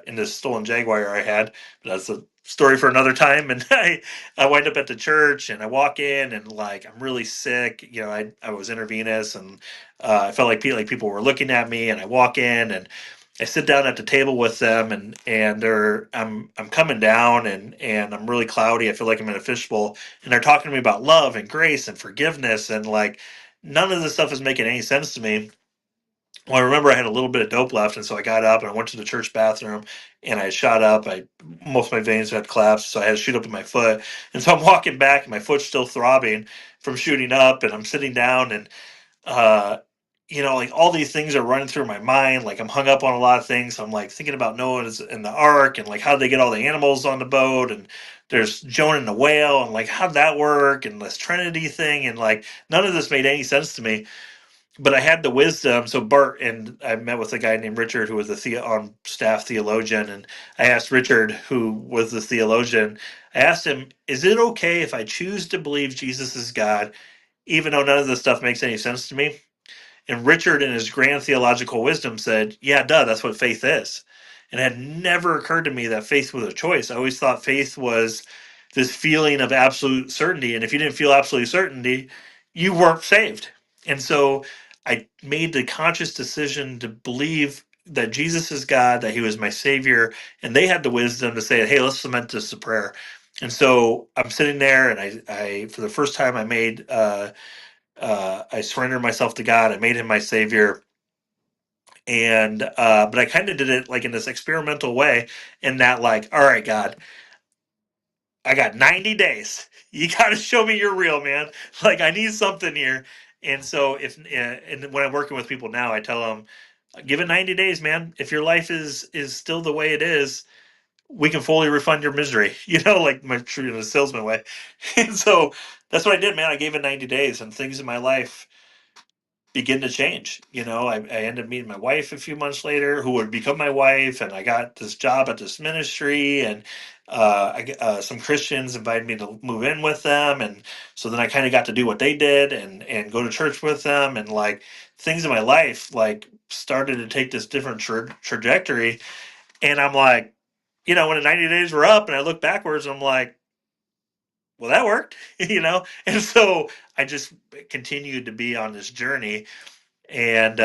in this stolen Jaguar I had. That's a story for another time. And I wind up at the church, and I walk in, and like I'm really sick. I was intravenous, and I felt like people were looking at me. And I walk in, and I sit down at the table with them, and I'm coming down, and I'm really cloudy. I feel like I'm in a fishbowl, and they're talking to me about love and grace and forgiveness, and like none of this stuff is making any sense to me. Well, I remember I had a little bit of dope left, and so I got up and I went to the church bathroom, and I shot up. Most of my veins had collapsed, so I had to shoot up in my foot. And so I'm walking back, and my foot's still throbbing from shooting up, and I'm sitting down, and uh like all these things are running through my mind. Like I'm hung up on a lot of things. I'm like thinking about Noah and the ark, and like how did they get all the animals on the boat, and there's Jonah and the whale, and like how'd that work, and this Trinity thing, and like none of this made any sense to me. But I had the wisdom. So Bart and I met with a guy named Richard, who was on staff theologian, and I asked Richard, who was the theologian, I asked him, is it okay if I choose to believe Jesus is God, even though none of this stuff makes any sense to me? And Richard, in his grand theological wisdom, said, yeah, duh, that's what faith is. And it had never occurred to me that faith was a choice. I always thought faith was this feeling of absolute certainty. And if you didn't feel absolute certainty, you weren't saved. And so I made the conscious decision to believe that Jesus is God, that he was my savior. And they had the wisdom to say, hey, let's cement this to prayer. And so I'm sitting there, and I for the first time, I surrendered myself to God. I made him my savior. And but I kind of did it like in this experimental way, in that, like, all right, God, I got 90 days. You got to show me you're real, man. Like, I need something here. And so and when I'm working with people now, I tell them, give it 90 days, man. If your life is still the way it is, we can fully refund your misery. Like my true in a salesman way. And so that's what I did, man. I gave it 90 days, and things in my life begin to change. I ended up meeting my wife a few months later, who would become my wife, and I got this job at this ministry, and some Christians invited me to move in with them, and so then I kind of got to do what they did, and go to church with them, and like things in my life like started to take this different trajectory, and I'm like, when the 90 days were up, and I look backwards, I'm like, well, that worked, and so I just continued to be on this journey. And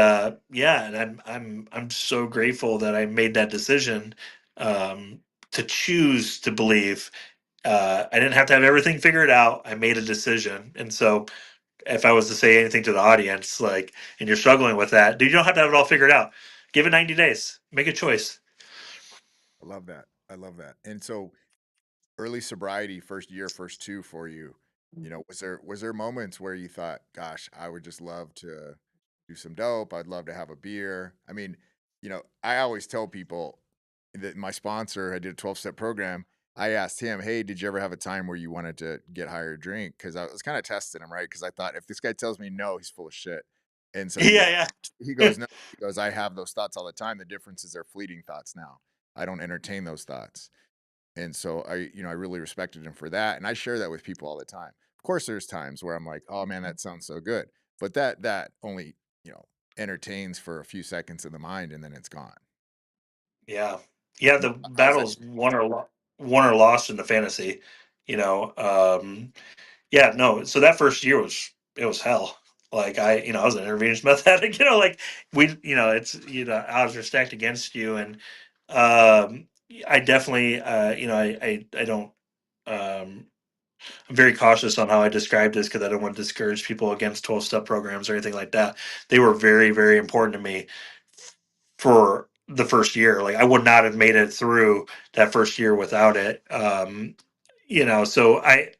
yeah, and I'm so grateful that I made that decision, to choose to believe. I didn't have to have everything figured out. I made a decision. And so if I was to say anything to the audience, like, and you're struggling with that, dude, you don't have to have it all figured out. Give it 90 days. Make a choice. I love that. I love that. And so early sobriety, first year, first two for you, was there moments where you thought, gosh, I would just love to do some dope. I'd love to have a beer. I mean, I always tell people that my sponsor, I did a 12-step program. I asked him, hey, did you ever have a time where you wanted to get higher drink? Because I was kind of testing him, right? Because I thought, if this guy tells me no, he's full of shit. And so Yeah, he goes, no. He goes, I have those thoughts all the time. The difference is they're fleeting thoughts now. I don't entertain those thoughts. And so I really respected him for that. And I share that with people all the time. Of course, there's times where I'm like, oh man, that sounds so good. But that only, entertains for a few seconds in the mind, and then it's gone. yeah, yeah. The How's that? battle's won or lost in the fantasy. Yeah, no. So that first year it was hell. Like, I was an intravenous meth addict. Like, it's, odds are stacked against you, and I definitely, I don't. I'm very cautious on how I describe this, because I don't want to discourage people against 12-step programs or anything like that. They were very, very important to me for the first year. Like, I would not have made it through that first year without it. So I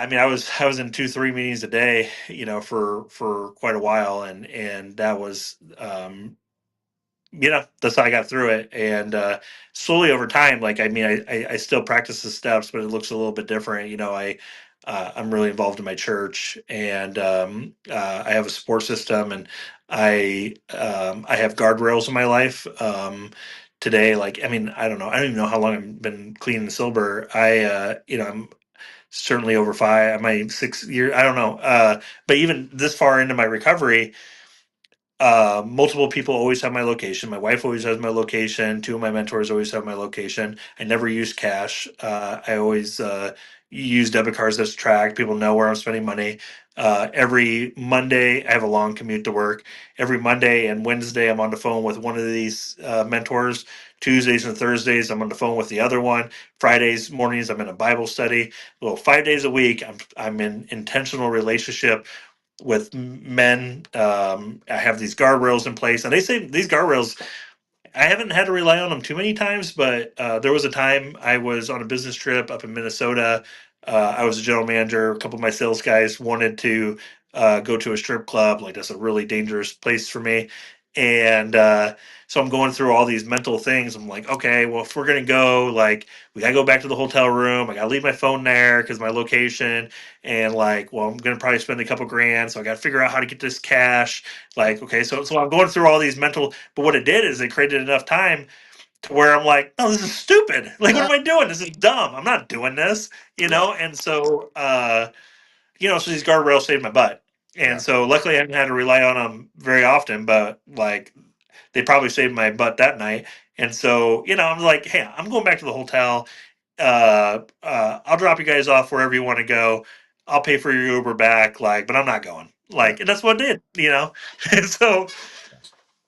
mean, I was in 2-3 meetings a day, for quite a while, and that was, that's how I got through it. And slowly over time, like, I mean, I still practice the steps, but it looks a little bit different. I'm really involved in my church, and I have a support system, and I have guardrails in my life. Today, like, I mean, I don't know. I don't even know how long I've been clean and sober. I'm certainly over 5, my 6 year, I don't know. But even this far into my recovery, multiple people always have my location. My wife always has my location. Two of my mentors always have my location. I never use cash. I always use debit cards that's tracked. People know where I'm spending money. Every Monday, I have a long commute to work. Every Monday and Wednesday, I'm on the phone with one of these mentors. Tuesdays and Thursdays, I'm on the phone with the other one. Fridays mornings, I'm in a Bible study. Well, 5 days a week, I'm in intentional relationship with men. I have these guardrails in place, and they say these guardrails, I haven't had to rely on them too many times, but there was a time I was on a business trip up in Minnesota. I was a general manager. A couple of my sales guys wanted to go to a strip club. Like, that's a really dangerous place for me. And so I'm going through all these mental things. I'm like, okay, well, if we're going to go, like, we got to go back to the hotel room. I got to leave my phone there because my location. And, like, well, I'm going to probably spend a couple grand. So I got to figure out how to get this cash. Like, okay, so I'm going through all these mental, but what it did is it created enough time to where I'm like, no, this is stupid. Like, what am I doing? This is dumb. I'm not doing this, And so, so these guardrails saved my butt. And so luckily I haven't had to rely on them very often, but like, they probably saved my butt that night. And so, I'm like, hey, I'm going back to the hotel. I'll drop you guys off wherever you want to go. I'll pay for your Uber back, like, but I'm not going. Like, and that's what it did.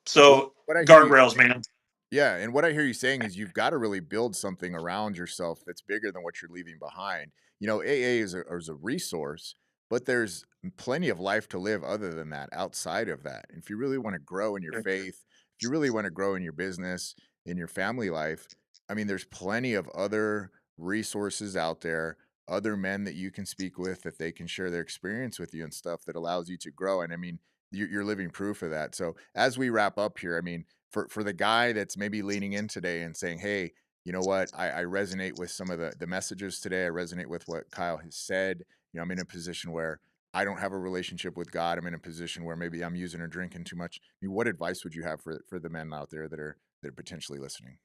so What I hear you, guardrails, man. yeah, and what I hear you saying is you've got to really build something around yourself that's bigger than what you're leaving behind. AA is a resource, but there's plenty of life to live other than that, outside of that. And if you really want to grow in your faith, if you really want to grow in your business, in your family life, I mean, there's plenty of other resources out there, other men that you can speak with that they can share their experience with you and stuff that allows you to grow. And I mean, you're living proof of that. So as we wrap up here, I mean, for the guy that's maybe leaning in today and saying, hey, you know what, I resonate with some of the messages today. I resonate with what Kyle has said. I'm in a position where I don't have a relationship with God. I'm in a position where maybe I'm using or drinking too much. I mean, what advice would you have for the men out there that are potentially listening?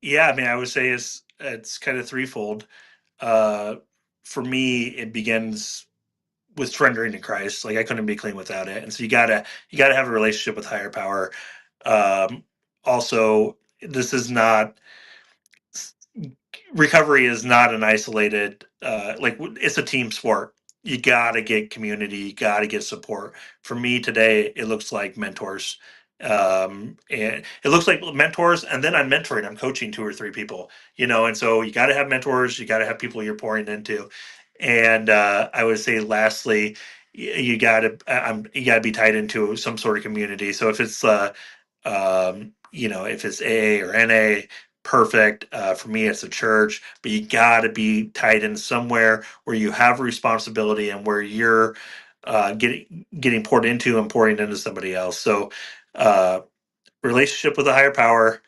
Yeah, I mean, I would say it's kind of threefold. For me, it begins with surrendering to Christ. Like, I couldn't be clean without it, and so you gotta have a relationship with higher power. Also, this is not recovery is not an isolated it's a team sport. You got to get community, you got to get support. For me today, it looks like mentors. And it looks like mentors, and then I'm mentoring, I'm coaching 2 or 3 people, and so you got to have mentors, you got to have people you're pouring into. And I would say lastly, you got to be tied into some sort of community. So if it's if it's AA or NA, perfect. For me, it's a church, but you got to be tied in somewhere where you have responsibility and where you're getting poured into and pouring into somebody else. So, uh, relationship with a higher power,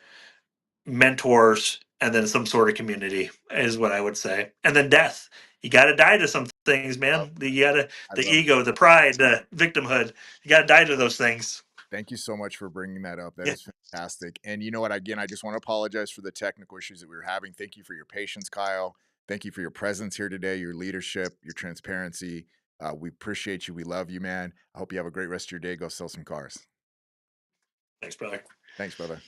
mentors, and then some sort of community is what I would say. And then death. You got to die to some things, man. The ego, the pride, the victimhood. You got to die to those things. Thank you so much for bringing that up. That is fantastic. And you know what? Again, I just want to apologize for the technical issues that we were having. Thank you for your patience, Kyle. Thank you for your presence here today, your leadership, your transparency. We appreciate you. We love you, man. I hope you have a great rest of your day. Go sell some cars. Thanks, brother. Thanks, brother.